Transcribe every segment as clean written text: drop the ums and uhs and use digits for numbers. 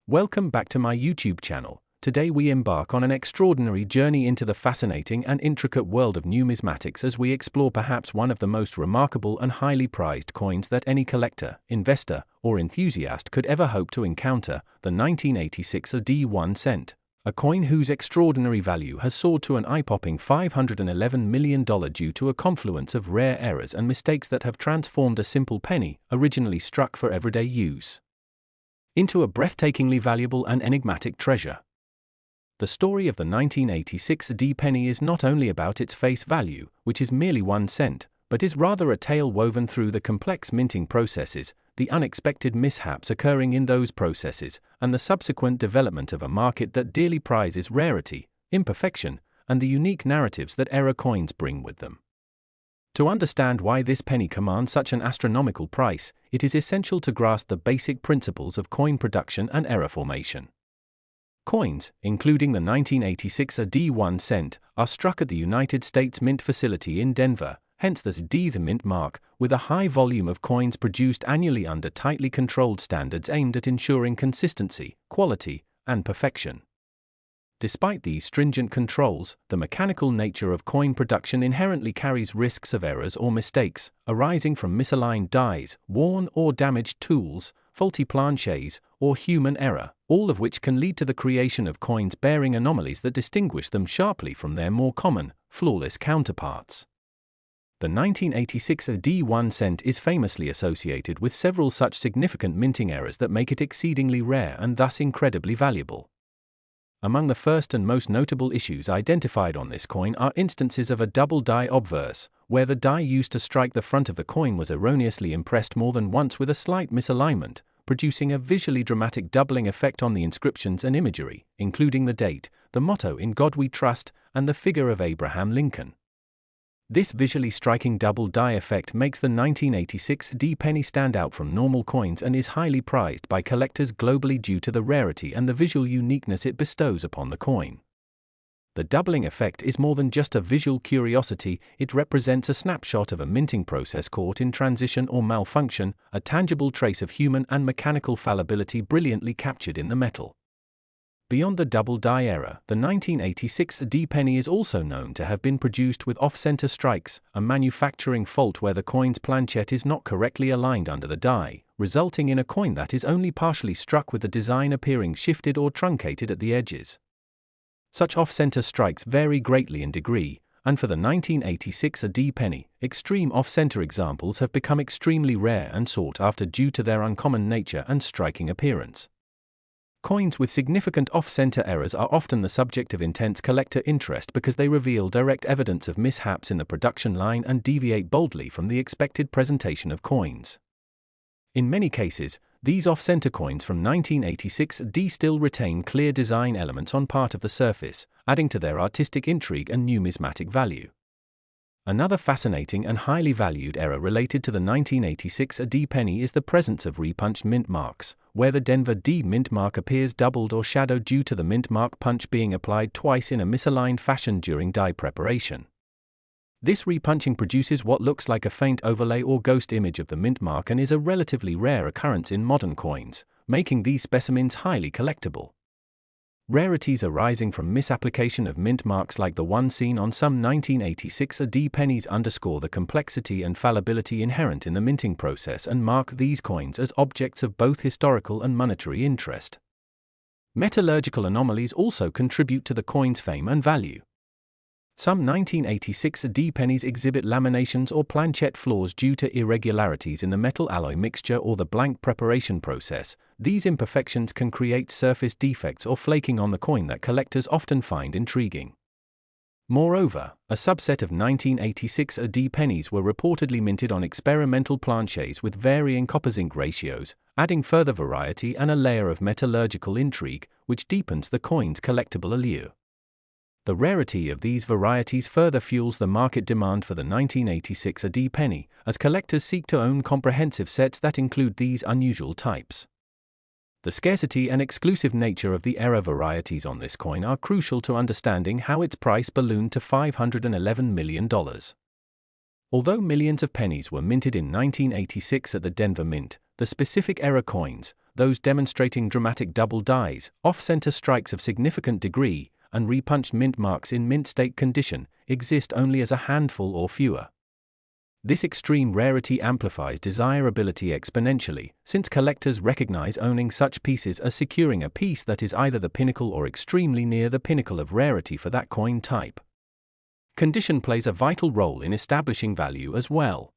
Welcome back to my YouTube channel. Today we embark on an extraordinary journey into the fascinating and intricate world of numismatics as we explore perhaps one of the most remarkable and highly prized coins that any collector, investor, or enthusiast could ever hope to encounter, the 1986 D1 cent. A coin whose extraordinary value has soared to an eye-popping $511 million due to a confluence of rare errors and mistakes that have transformed a simple penny, originally struck for everyday use, into a breathtakingly valuable and enigmatic treasure. The story of the 1986 D penny is not only about its face value, which is merely 1 cent, but is rather a tale woven through the complex minting processes, the unexpected mishaps occurring in those processes, and the subsequent development of a market that dearly prizes rarity, imperfection, and the unique narratives that error coins bring with them. To understand why this penny commands such an astronomical price, it is essential to grasp the basic principles of coin production and error formation. Coins, including the 1986 D1 cent, are struck at the United States Mint facility in Denver, hence the D, the mint mark, with a high volume of coins produced annually under tightly controlled standards aimed at ensuring consistency, quality, and perfection. Despite these stringent controls, the mechanical nature of coin production inherently carries risks of errors or mistakes, arising from misaligned dies, worn or damaged tools, faulty planchets, or human error, all of which can lead to the creation of coins bearing anomalies that distinguish them sharply from their more common, flawless counterparts. The 1986 D1 cent is famously associated with several such significant minting errors that make it exceedingly rare and thus incredibly valuable. Among the first and most notable issues identified on this coin are instances of a double die obverse, where the die used to strike the front of the coin was erroneously impressed more than once with a slight misalignment, producing a visually dramatic doubling effect on the inscriptions and imagery, including the date, the motto "In God We Trust," and the figure of Abraham Lincoln. This visually striking double die effect makes the 1986 D penny stand out from normal coins and is highly prized by collectors globally due to the rarity and the visual uniqueness it bestows upon the coin. The doubling effect is more than just a visual curiosity, it represents a snapshot of a minting process caught in transition or malfunction, a tangible trace of human and mechanical fallibility brilliantly captured in the metal. Beyond the double die error, the 1986 D penny is also known to have been produced with off-center strikes, a manufacturing fault where the coin's planchet is not correctly aligned under the die, resulting in a coin that is only partially struck with the design appearing shifted or truncated at the edges. Such off-center strikes vary greatly in degree, and for the 1986 D penny, extreme off-center examples have become extremely rare and sought after due to their uncommon nature and striking appearance. Coins with significant off-center errors are often the subject of intense collector interest because they reveal direct evidence of mishaps in the production line and deviate boldly from the expected presentation of coins. In many cases, these off-center coins from 1986 D still retain clear design elements on part of the surface, adding to their artistic intrigue and numismatic value. Another fascinating and highly valued error related to the 1986 D penny is the presence of repunched mint marks, where the Denver D mint mark appears doubled or shadowed due to the mint mark punch being applied twice in a misaligned fashion during die preparation. This repunching produces what looks like a faint overlay or ghost image of the mint mark and is a relatively rare occurrence in modern coins, making these specimens highly collectible. Rarities arising from misapplication of mint marks like the one seen on some 1986 D pennies underscore the complexity and fallibility inherent in the minting process and mark these coins as objects of both historical and monetary interest. Metallurgical anomalies also contribute to the coin's fame and value. Some 1986 D pennies exhibit laminations or planchet flaws due to irregularities in the metal alloy mixture or the blank preparation process. These imperfections can create surface defects or flaking on the coin that collectors often find intriguing. Moreover, a subset of 1986 D pennies were reportedly minted on experimental planchets with varying copper-zinc ratios, adding further variety and a layer of metallurgical intrigue, which deepens the coin's collectible allure. The rarity of these varieties further fuels the market demand for the 1986 D penny, as collectors seek to own comprehensive sets that include these unusual types. The scarcity and exclusive nature of the error varieties on this coin are crucial to understanding how its price ballooned to $511 million. Although millions of pennies were minted in 1986 at the Denver Mint, the specific error coins, those demonstrating dramatic double dies, off-center strikes of significant degree, and repunched mint marks in mint state condition, exist only as a handful or fewer. This extreme rarity amplifies desirability exponentially, since collectors recognize owning such pieces as securing a piece that is either the pinnacle or extremely near the pinnacle of rarity for that coin type. Condition plays a vital role in establishing value as well.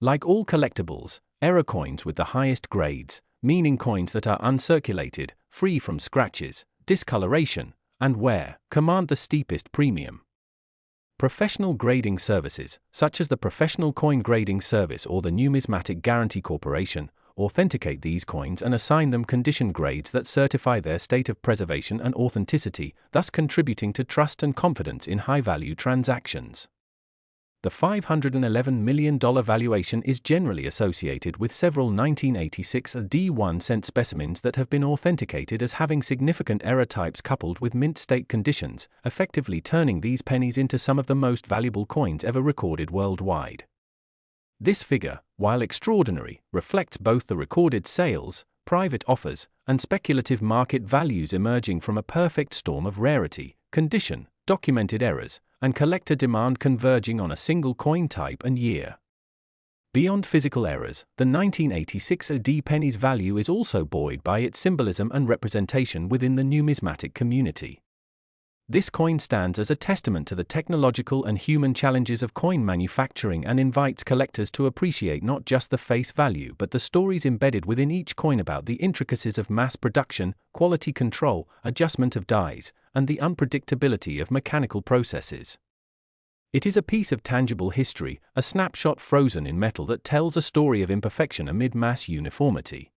Like all collectibles, error coins with the highest grades, meaning coins that are uncirculated, free from scratches, discoloration, and wear, command the steepest premium. Professional grading services, such as the Professional Coin Grading Service or the Numismatic Guarantee Corporation, authenticate these coins and assign them condition grades that certify their state of preservation and authenticity, thus contributing to trust and confidence in high-value transactions. The $511 million valuation is generally associated with several 1986 D1 cent specimens that have been authenticated as having significant error types coupled with mint state conditions, effectively turning these pennies into some of the most valuable coins ever recorded worldwide. This figure, while extraordinary, reflects both the recorded sales, private offers, and speculative market values emerging from a perfect storm of rarity, condition, documented errors, and collector demand converging on a single coin type and year. Beyond physical errors, the 1986 D penny's value is also buoyed by its symbolism and representation within the numismatic community. This coin stands as a testament to the technological and human challenges of coin manufacturing and invites collectors to appreciate not just the face value but the stories embedded within each coin about the intricacies of mass production, quality control, adjustment of dies, and the unpredictability of mechanical processes. It is a piece of tangible history, a snapshot frozen in metal that tells a story of imperfection amid mass uniformity.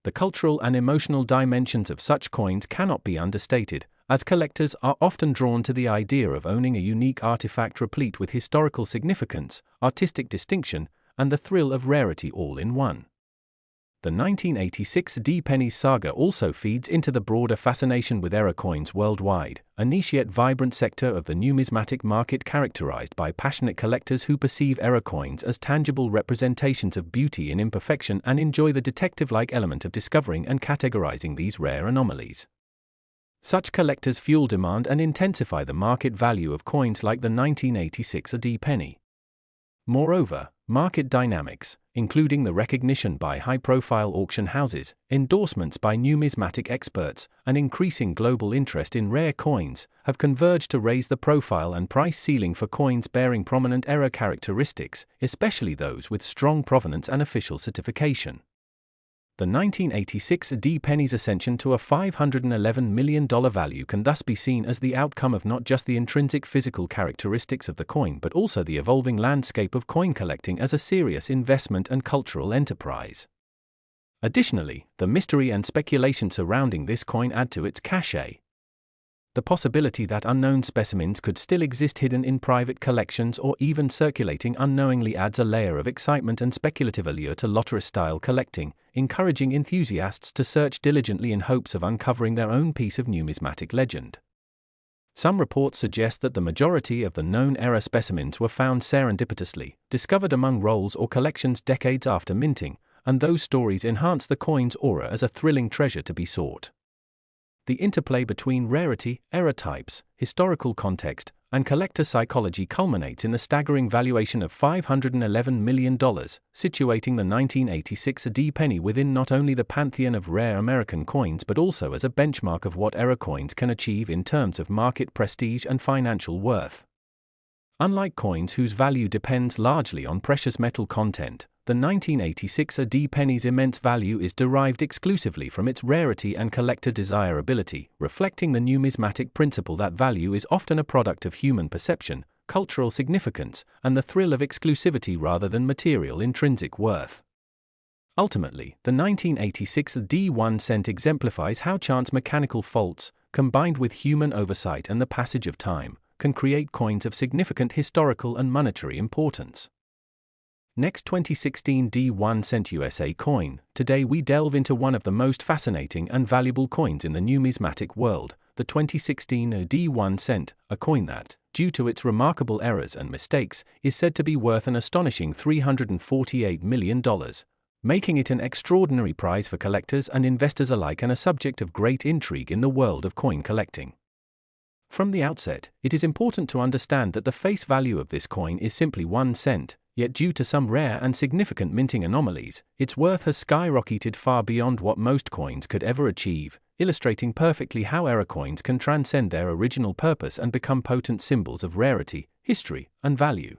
The cultural and emotional dimensions of such coins cannot be understated, as collectors are often drawn to the idea of owning a unique artifact replete with historical significance, artistic distinction, and the thrill of rarity all in one. The 1986 D penny saga also feeds into the broader fascination with error coins worldwide, a niche yet vibrant sector of the numismatic market characterized by passionate collectors who perceive error coins as tangible representations of beauty in imperfection and enjoy the detective-like element of discovering and categorizing these rare anomalies. Such collectors fuel demand and intensify the market value of coins like the 1986 D penny. Moreover, market dynamics, including the recognition by high-profile auction houses, endorsements by numismatic experts, and increasing global interest in rare coins, have converged to raise the profile and price ceiling for coins bearing prominent error characteristics, especially those with strong provenance and official certification. The 1986 D penny's ascension to a $511 million value can thus be seen as the outcome of not just the intrinsic physical characteristics of the coin but also the evolving landscape of coin collecting as a serious investment and cultural enterprise. Additionally, the mystery and speculation surrounding this coin add to its cachet. The possibility that unknown specimens could still exist hidden in private collections or even circulating unknowingly adds a layer of excitement and speculative allure to lottery-style collecting, encouraging enthusiasts to search diligently in hopes of uncovering their own piece of numismatic legend. Some reports suggest that the majority of the known error specimens were found serendipitously, discovered among rolls or collections decades after minting, and those stories enhance the coin's aura as a thrilling treasure to be sought. The interplay between rarity, error types, historical context, and collector psychology culminates in the staggering valuation of $511 million, situating the 1986 D penny within not only the pantheon of rare American coins but also as a benchmark of what error coins can achieve in terms of market prestige and financial worth. Unlike coins whose value depends largely on precious metal content, the 1986 D penny's immense value is derived exclusively from its rarity and collector desirability, reflecting the numismatic principle that value is often a product of human perception, cultural significance, and the thrill of exclusivity rather than material intrinsic worth. Ultimately, the 1986 D1 cent exemplifies how chance mechanical faults, combined with human oversight and the passage of time, can create coins of significant historical and monetary importance. Next, 2016 D1 cent USA coin. Today we delve into one of the most fascinating and valuable coins in the numismatic world, the 2016 D1 cent, a coin that, due to its remarkable errors and mistakes, is said to be worth an astonishing $348 million, making it an extraordinary prize for collectors and investors alike and a subject of great intrigue in the world of coin collecting. From the outset, it is important to understand that the face value of this coin is simply 1 cent, yet due to some rare and significant minting anomalies, its worth has skyrocketed far beyond what most coins could ever achieve, illustrating perfectly how error coins can transcend their original purpose and become potent symbols of rarity, history, and value.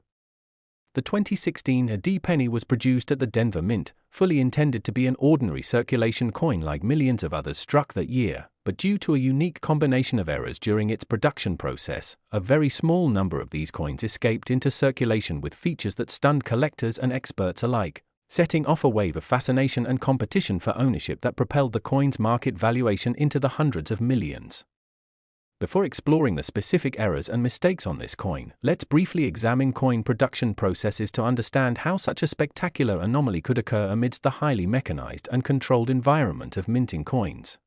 The 2016 D penny was produced at the Denver Mint, fully intended to be an ordinary circulation coin like millions of others struck that year, but due to a unique combination of errors during its production process, a very small number of these coins escaped into circulation with features that stunned collectors and experts alike, setting off a wave of fascination and competition for ownership that propelled the coin's market valuation into the hundreds of millions. Before exploring the specific errors and mistakes on this coin, let's briefly examine coin production processes to understand how such a spectacular anomaly could occur amidst the highly mechanized and controlled environment of minting coins.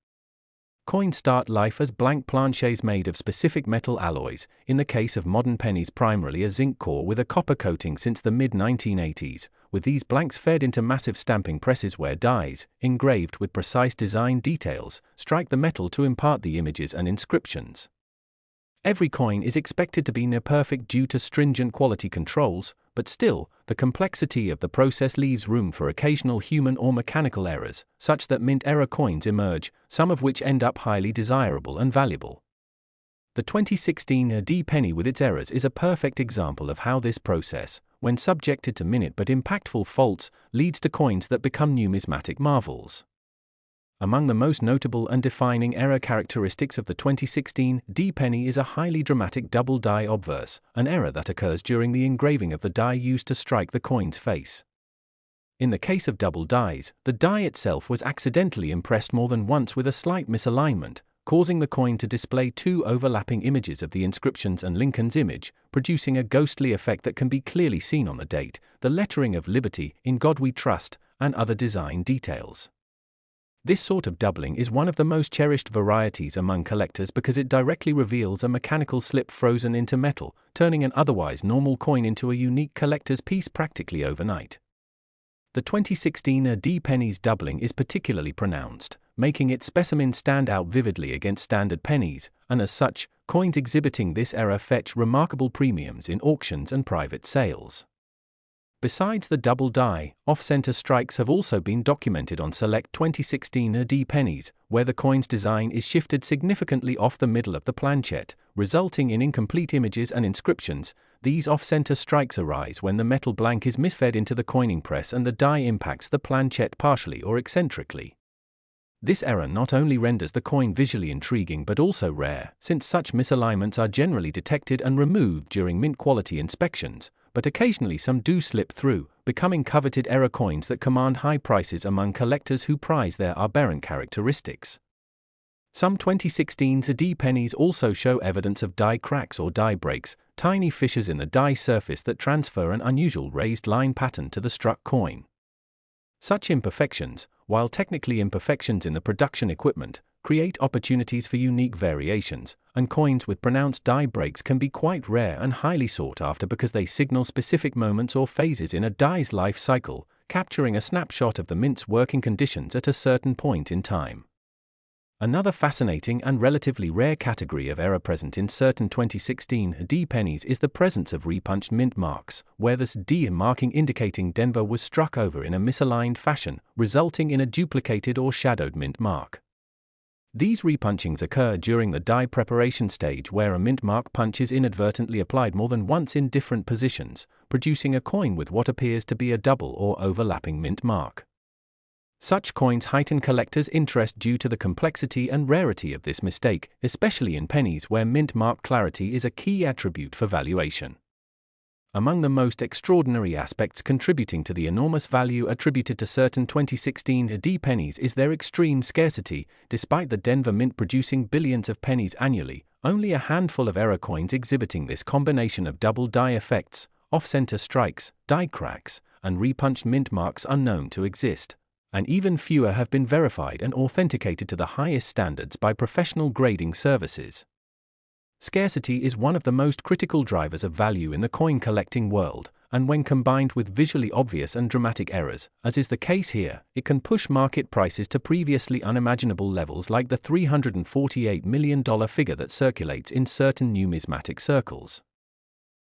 Coins start life as blank planchets made of specific metal alloys, in the case of modern pennies primarily a zinc core with a copper coating since the mid-1980s, with these blanks fed into massive stamping presses where dies, engraved with precise design details, strike the metal to impart the images and inscriptions. Every coin is expected to be near perfect due to stringent quality controls, but still, the complexity of the process leaves room for occasional human or mechanical errors, such that mint error coins emerge, some of which end up highly desirable and valuable. The 2016 D penny with its errors is a perfect example of how this process, when subjected to minute but impactful faults, leads to coins that become numismatic marvels. Among the most notable and defining error characteristics of the 2016 D penny is a highly dramatic double die obverse, an error that occurs during the engraving of the die used to strike the coin's face. In the case of double dies, the die itself was accidentally impressed more than once with a slight misalignment, causing the coin to display 2 overlapping images of the inscriptions and Lincoln's image, producing a ghostly effect that can be clearly seen on the date, the lettering of Liberty, In God We Trust, and other design details. This sort of doubling is one of the most cherished varieties among collectors because it directly reveals a mechanical slip frozen into metal, turning an otherwise normal coin into a unique collector's piece practically overnight. The 2016 D penny's doubling is particularly pronounced, making its specimen stand out vividly against standard pennies, and as such, coins exhibiting this error fetch remarkable premiums in auctions and private sales. Besides the double die, off-center strikes have also been documented on select 2016 D pennies, where the coin's design is shifted significantly off the middle of the planchette, resulting in incomplete images and inscriptions. These off-center strikes arise when the metal blank is misfed into the coining press and the die impacts the planchette partially or eccentrically. This error not only renders the coin visually intriguing but also rare, since such misalignments are generally detected and removed during mint quality inspections, but occasionally some do slip through, becoming coveted error coins that command high prices among collectors who prize their aberrant characteristics. Some 2016 D pennies also show evidence of die cracks or die breaks, tiny fissures in the die surface that transfer an unusual raised line pattern to the struck coin. Such imperfections, while technically imperfections in the production equipment, create opportunities for unique variations, and coins with pronounced die breaks can be quite rare and highly sought after because they signal specific moments or phases in a die's life cycle, capturing a snapshot of the mint's working conditions at a certain point in time. Another fascinating and relatively rare category of error present in certain 2016 D pennies is the presence of repunched mint marks, where the D marking indicating Denver was struck over in a misaligned fashion, resulting in a duplicated or shadowed mint mark. These repunchings occur during the die preparation stage where a mint mark punch is inadvertently applied more than once in different positions, producing a coin with what appears to be a double or overlapping mint mark. Such coins heighten collectors' interest due to the complexity and rarity of this mistake, especially in pennies where mint mark clarity is a key attribute for valuation. Among the most extraordinary aspects contributing to the enormous value attributed to certain 2016 D pennies is their extreme scarcity. Despite the Denver Mint producing billions of pennies annually, only a handful of error coins exhibiting this combination of double die effects, off-center strikes, die cracks, and repunched mint marks are known to exist, and even fewer have been verified and authenticated to the highest standards by professional grading services. Scarcity is one of the most critical drivers of value in the coin collecting world, and when combined with visually obvious and dramatic errors, as is the case here, it can push market prices to previously unimaginable levels like the $348 million figure that circulates in certain numismatic circles.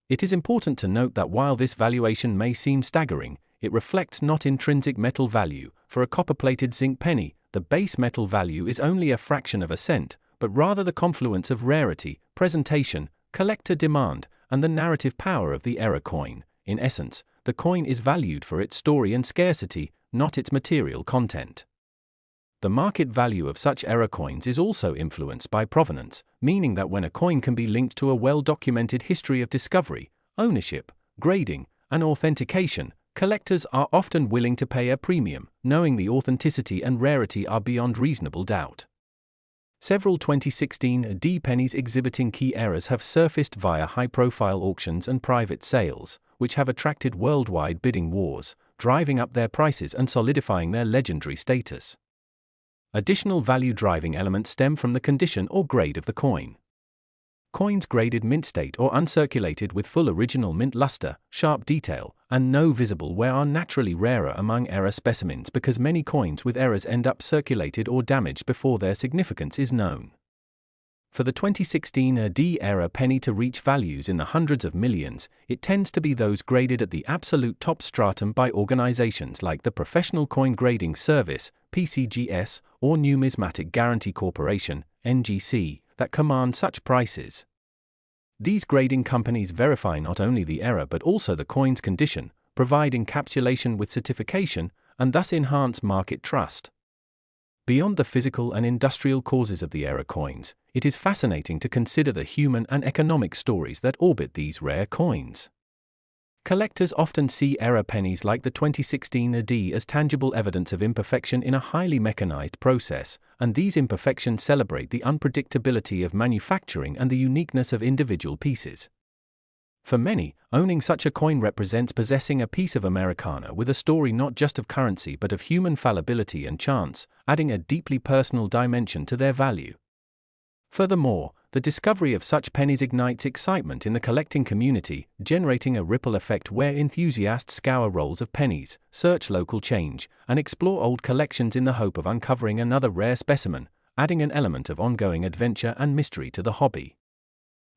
It is important to note that while this valuation may seem staggering, it reflects not intrinsic metal value. For a copper-plated zinc penny, the base metal value is only a fraction of a cent, but rather the confluence of rarity, presentation, collector demand, and the narrative power of the error coin. In essence, the coin is valued for its story and scarcity, not its material content. The market value of such error coins is also influenced by provenance, meaning that when a coin can be linked to a well-documented history of discovery, ownership, grading, and authentication, collectors are often willing to pay a premium, knowing the authenticity and rarity are beyond reasonable doubt. Several 2016 D pennies exhibiting key errors have surfaced via high-profile auctions and private sales, which have attracted worldwide bidding wars, driving up their prices and solidifying their legendary status. Additional value-driving elements stem from the condition or grade of the coin. Coins graded mint state or uncirculated with full original mint luster, sharp detail, and no visible wear are naturally rarer among error specimens because many coins with errors end up circulated or damaged before their significance is known. For the 2016 D error penny to reach values in the hundreds of millions, it tends to be those graded at the absolute top stratum by organizations like the Professional Coin Grading Service, PCGS, or Numismatic Guarantee Corporation, NGC, that command such prices. These grading companies verify not only the error but also the coin's condition, provide encapsulation with certification, and thus enhance market trust. Beyond the physical and industrial causes of the error coins, it is fascinating to consider the human and economic stories that orbit these rare coins. Collectors often see error pennies like the 2016 D as tangible evidence of imperfection in a highly mechanized process, and these imperfections celebrate the unpredictability of manufacturing and the uniqueness of individual pieces. For many, owning such a coin represents possessing a piece of Americana with a story not just of currency but of human fallibility and chance, adding a deeply personal dimension to their value. Furthermore, the discovery of such pennies ignites excitement in the collecting community, generating a ripple effect where enthusiasts scour rolls of pennies, search local change, and explore old collections in the hope of uncovering another rare specimen, adding an element of ongoing adventure and mystery to the hobby.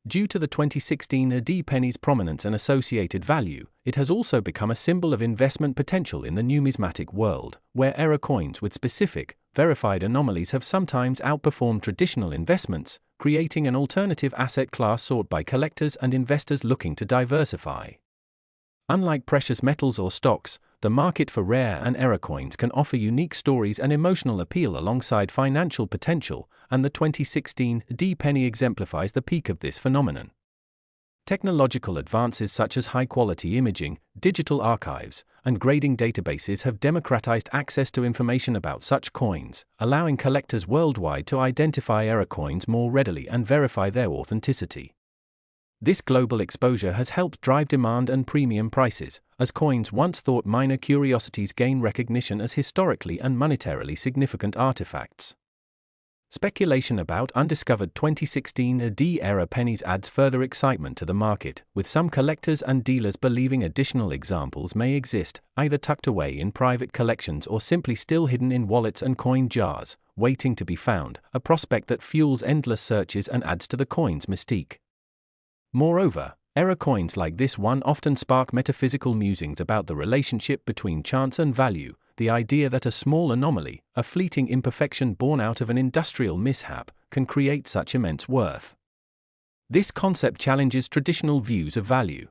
Due to the 2016 D penny's prominence and associated value, it has also become a symbol of investment potential in the numismatic world, where error coins with specific, verified anomalies have sometimes outperformed traditional investments, creating an alternative asset class sought by collectors and investors looking to diversify. Unlike precious metals or stocks, the market for rare and error coins can offer unique stories and emotional appeal alongside financial potential, and the 2016 D penny exemplifies the peak of this phenomenon. Technological advances such as high-quality imaging, digital archives, and grading databases have democratized access to information about such coins, allowing collectors worldwide to identify error coins more readily and verify their authenticity. This global exposure has helped drive demand and premium prices, as coins once thought minor curiosities gain recognition as historically and monetarily significant artifacts. Speculation about undiscovered 2016 D error pennies adds further excitement to the market, with some collectors and dealers believing additional examples may exist, either tucked away in private collections or simply still hidden in wallets and coin jars, waiting to be found, a prospect that fuels endless searches and adds to the coin's mystique. Moreover, error coins like this one often spark metaphysical musings about the relationship between chance and value, the idea that a small anomaly, a fleeting imperfection born out of an industrial mishap, can create such immense worth. This concept challenges traditional views of value.